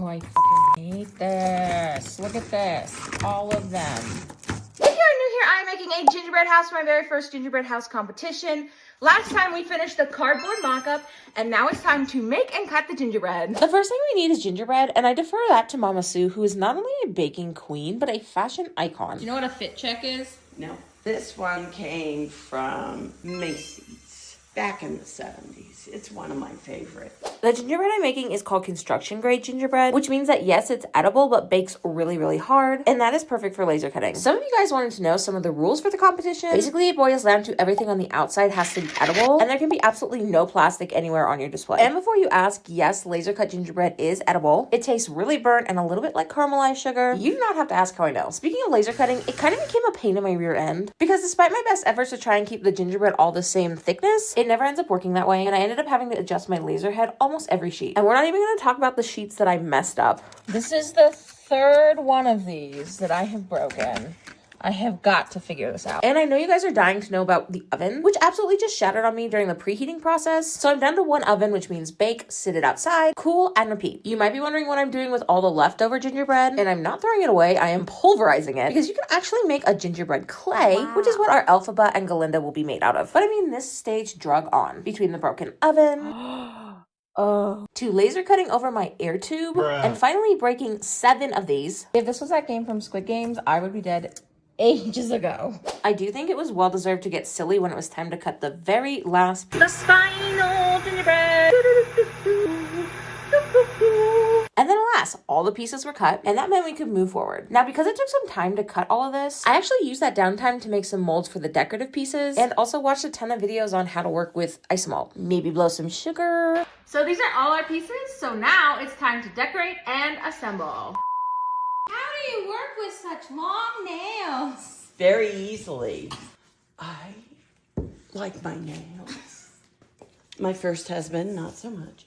Oh, I fucking hate this. Look at this. All of them. If you're new here, I'm making a gingerbread house for my very first gingerbread house competition. Last time we finished the cardboard mock-up, and now it's time to make and cut the gingerbread. The first thing we need is gingerbread, and I defer that to Mama Sue, who is not only a baking queen, but a fashion icon. Do you know what a fit check is? No. This one came from Macy's back in the 70s. It's one of my favorites. The gingerbread I'm making is called construction grade gingerbread, which means that yes, it's edible, but bakes really, really hard. And that is perfect for laser cutting. Some of you guys wanted to know some of the rules for the competition. Basically, it boils down to everything on the outside has to be edible, and there can be absolutely no plastic anywhere on your display. And before you ask, yes, laser cut gingerbread is edible. It tastes really burnt and a little bit like caramelized sugar. You do not have to ask how I know. Speaking of laser cutting, it kind of became a pain in my rear end because despite my best efforts to try and keep the gingerbread all the same thickness, it never ends up working that way, and I ended up having to adjust my laser head almost every sheet. And we're not even going to talk about the sheets that I messed up. This is the third one of these that I have broken. I have got to figure this out. And I know you guys are dying to know about the oven, which absolutely just shattered on me during the preheating process. So I'm down to one oven, which means bake, sit it outside, cool, and repeat. You might be wondering what I'm doing with all the leftover gingerbread, and I'm not throwing it away. I am pulverizing it because you can actually make a gingerbread clay, which is what our Elphaba and Galinda will be made out of. But I mean, this stage drug on between the broken oven, to laser cutting over my air tube, and finally breaking 7 of these. If this was that game from Squid Games, I would be dead ages ago. I do think it was well deserved to get silly when it was time to cut the very last piece. The final gingerbread. And then alas, all the pieces were cut, and that meant we could move forward. Now, because it took some time to cut all of this, I actually used that downtime to make some molds for the decorative pieces, and also watched a ton of videos on how to work with isomalt. Maybe blow some sugar. So these are all our pieces, so now it's time to decorate and assemble. How do you work with such long nails? Very easily. I like my nails. My first husband, not so much.